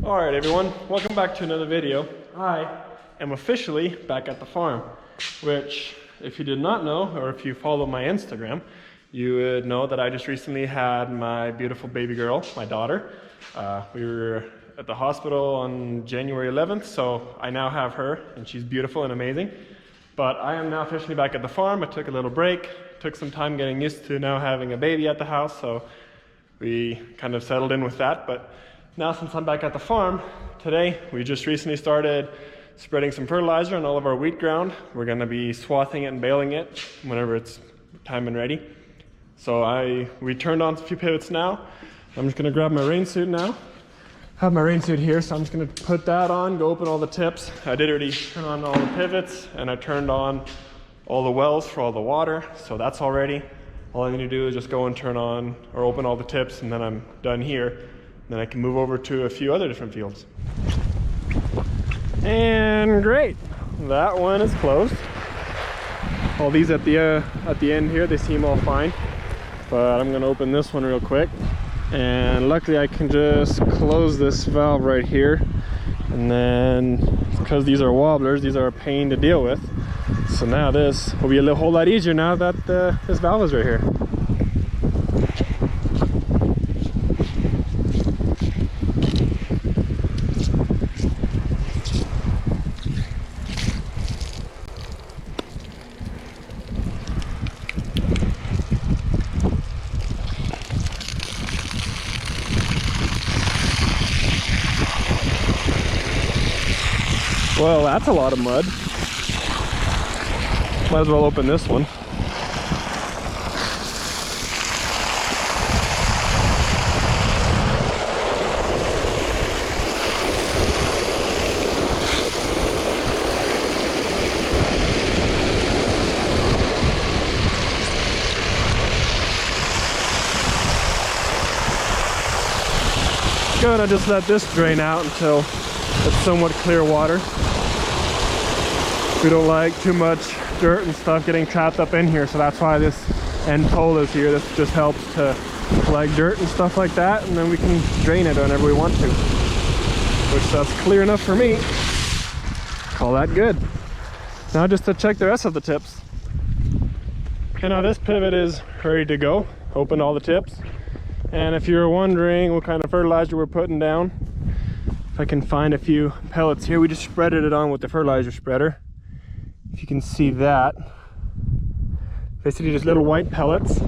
Alright everyone, welcome back to another video. I am officially back at the farm, which if you did not know, or if you follow my Instagram, you would know that I just recently had my beautiful baby girl, my daughter. We were at the hospital on January 11th, so I now have her, and she's beautiful and amazing. But I am now officially back at the farm. I took a little break, took some time getting used to now having a baby at the house, so we kind of settled in with that. But now since I'm back at the farm, today we just recently started spreading some fertilizer on all of our wheat ground. We're going to be swathing it and baling it whenever it's time and ready. So we turned on a few pivots now. I'm just going to grab my rain suit now. I have my rain suit here, so I'm just going to put that on, go open all the tips. I did already turn on all the pivots, and I turned on all the wells for all the water, so that's all ready. All I need to do is just go and turn on or open all the tips, and then I'm done here. Then I can move over to a few other different fields. And great, that one is closed. All these at the end here, they seem all fine. But I'm gonna open this one real quick. And luckily I can just close this valve right here. And then, because these are wobblers, these are a pain to deal with. So now this will be a whole lot easier now that this valve is right here. Well, that's a lot of mud. Might as well open this one. Gonna just let this drain out until it's somewhat clear water. We don't like too much dirt and stuff getting trapped up in here, so that's why this end pole is here. This just helps to collect dirt and stuff like that, and then we can drain it whenever we want to, which that's clear enough for me. Call that good. Now just to check the rest of the tips. Okay, now this pivot is ready to go. Open all the tips, and if you're wondering what kind of fertilizer we're putting down, if I can find a few pellets here, we just spreaded it on with the fertilizer spreader. If you can see that, basically just little white pellets.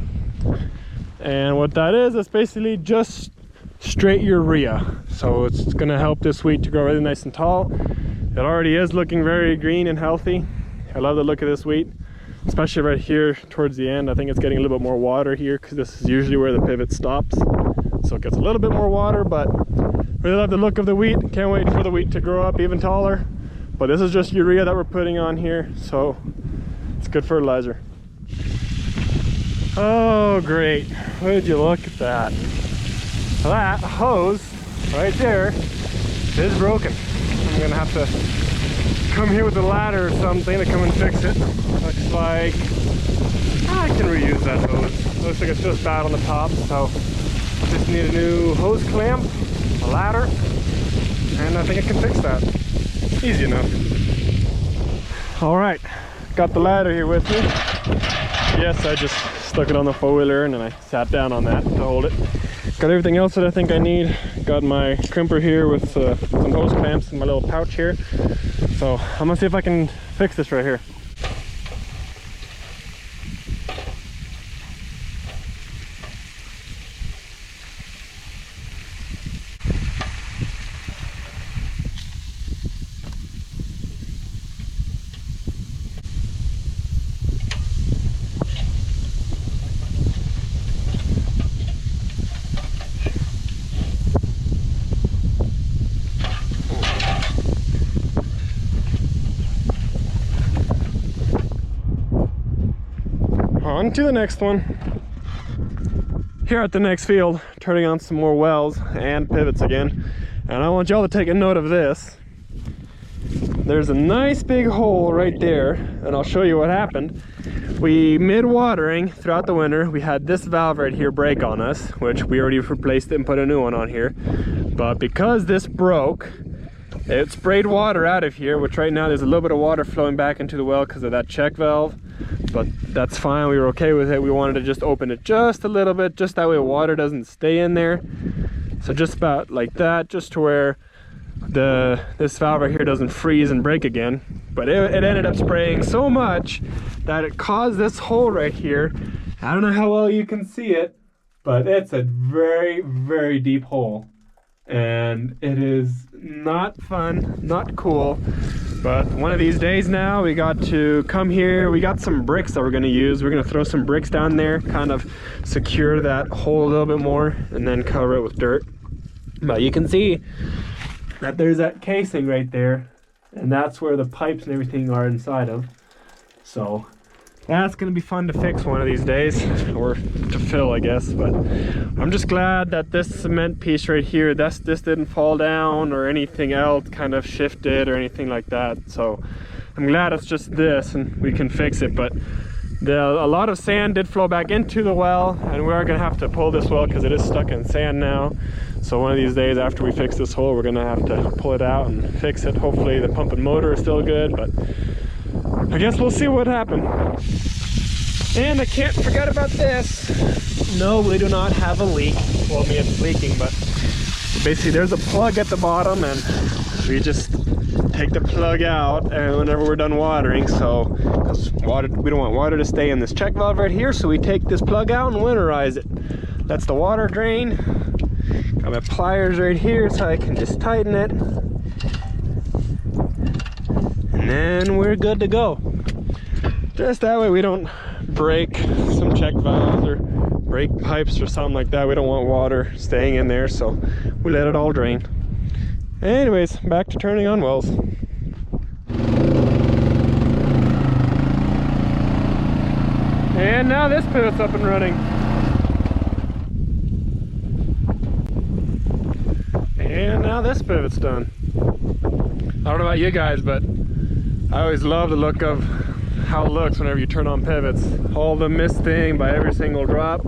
And what that is, it's basically just straight urea. So it's gonna help this wheat to grow really nice and tall. It already is looking very green and healthy. I love the look of this wheat, especially right here towards the end. I think it's getting a little bit more water here because this is usually where the pivot stops. So it gets a little bit more water, but really love the look of the wheat. Can't wait for the wheat to grow up even taller. But this is just urea that we're putting on here, so it's good fertilizer. Oh great, would you look at that. That hose right there is broken. I'm gonna have to come here with a ladder or something to come and fix it. Looks like I can reuse that hose. Looks like it's just bad on the top, so just need a new hose clamp, a ladder, and I think I can fix that. Easy enough. All right, got the ladder here with me. Yes, I just stuck it on the four-wheeler and then I sat down on that to hold it. Got everything else that I think I need. Got my crimper here with some hose clamps in my little pouch here. So I'm gonna see if I can fix this right here. On to the next one. Here at the next field, turning on some more wells and pivots again. And I want y'all to take a note of this. There's a nice big hole right there, and I'll show you what happened. We mid-watering throughout the winter, we had this valve right here break on us, which we already replaced it and put a new one on here. But because this broke, it sprayed water out of here, which right now there's a little bit of water flowing back into the well because of that check valve. But that's fine, we were okay with it. We wanted to just open it just a little bit, just that way water doesn't stay in there. So just about like that, just to where this valve right here doesn't freeze and break again. But it ended up spraying so much that it caused this hole right here. I don't know how well you can see it, but it's a very, very deep hole. And it is not fun, not cool. But one of these days now, we got to come here. We got some bricks that we're gonna use. We're gonna throw some bricks down there, kind of secure that hole a little bit more, and then cover it with dirt. But you can see that there's that casing right there, and that's where the pipes and everything are inside of. So that's gonna be fun to fix one of these days, or to fill, I guess. But I'm just glad that this cement piece right here, this didn't fall down or anything else kind of shifted or anything like that. So I'm glad it's just this and we can fix it. But a lot of sand did flow back into the well, and we are gonna have to pull this well because it is stuck in sand now. So one of these days after we fix this hole, we're gonna have to pull it out and fix it. Hopefully the pump and motor is still good, but I guess we'll see what happened. And I can't forget about this. No, we do not have a leak. Well, I mean, it's leaking, but basically there's a plug at the bottom, and we just take the plug out and whenever we're done watering. So because we don't want water to stay in this check valve right here, so we take this plug out and winterize it. That's the water drain. Got my pliers right here so I can just tighten it, and then we're good to go. Just that way we don't break some check valves or break pipes or something like that. We don't want water staying in there, so we let it all drain. Anyways, back to turning on wells. And now this pivot's up and running. And now this pivot's done. I don't know about you guys, but I always love the look of how it looks whenever you turn on pivots. All the misting by every single drop.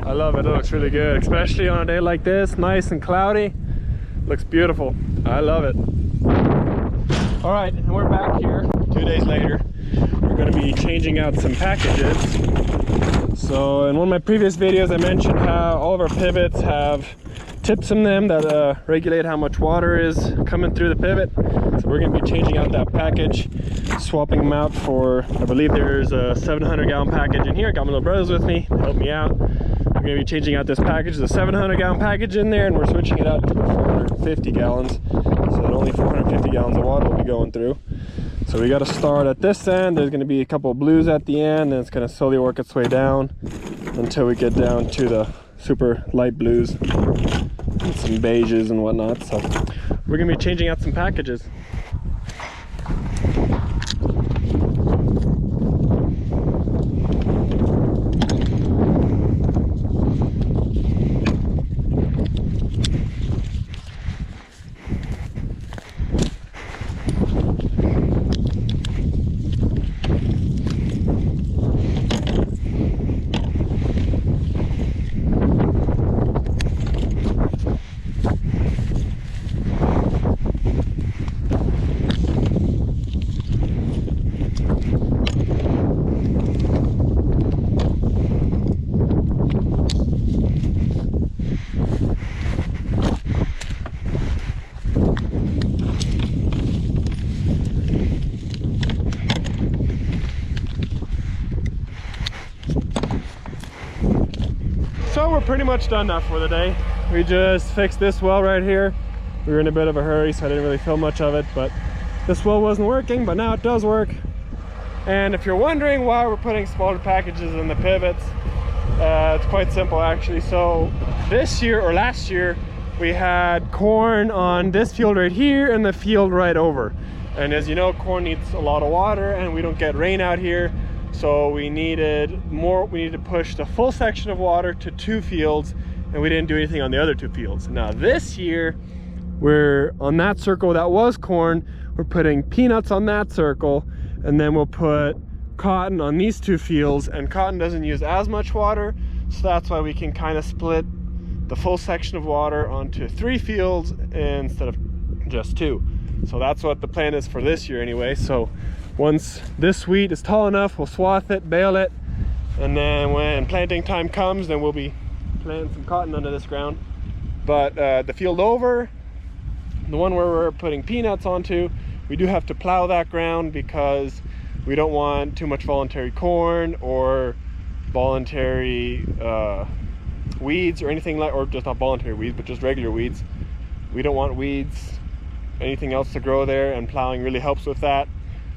I love it. It looks really good, especially on a day like this, nice and cloudy. Looks beautiful. I love it. All right, and we're back here 2 days later. We're going to be changing out some packages. So in one of my previous videos I mentioned how all of our pivots have tips in them that regulate how much water is coming through the pivot. So we're going to be changing out that package, swapping them out for, I believe there's a 700-gallon package in here. Got my little brothers with me to help me out. We're going to be changing out this package, the 700-gallon package in there, and we're switching it out to 450 gallons, so that only 450 gallons of water will be going through. So we got to start at this end. There's going to be a couple of blues at the end, and it's going to slowly work its way down until we get down to the super light blues and some beiges and whatnot. So we're going to be changing out some packages. So we're pretty much done now for the day. We just fixed this well right here. We were in a bit of a hurry, so I didn't really film much of it, but this well wasn't working, but now it does work. And if you're wondering why we're putting smaller packages in the pivots, it's quite simple actually. So this year or last year, we had corn on this field right here and the field right over. And as you know, corn needs a lot of water and we don't get rain out here. So we needed to push the full section of water to 2 fields, and we didn't do anything on the other 2 fields. Now this year, we're on that circle that was corn, we're putting peanuts on that circle, and then we'll put cotton on these 2 fields, and cotton doesn't use as much water, so that's why we can kind of split the full section of water onto 3 fields instead of just 2. So that's what the plan is for this year anyway. So once this wheat is tall enough, we'll swath it, bale it, and then when planting time comes, then we'll be planting some cotton under this ground. But the field over, the one where we're putting peanuts onto, we do have to plow that ground because we don't want too much voluntary corn or voluntary weeds or anything like, or just not voluntary weeds, but just regular weeds. We don't want weeds, anything else to grow there, and plowing really helps with that.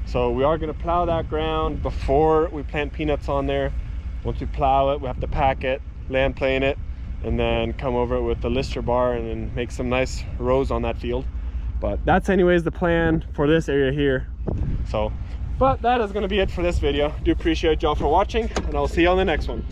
So we are going to plow that ground before we plant peanuts on there. Once we plow it, we have to pack it, land plane it, and then come over it with the lister bar and then make some nice rows on that field. But that's anyways the plan for this area here. So, but that is going to be it for this video. I do appreciate y'all for watching, and I'll see you on the next one.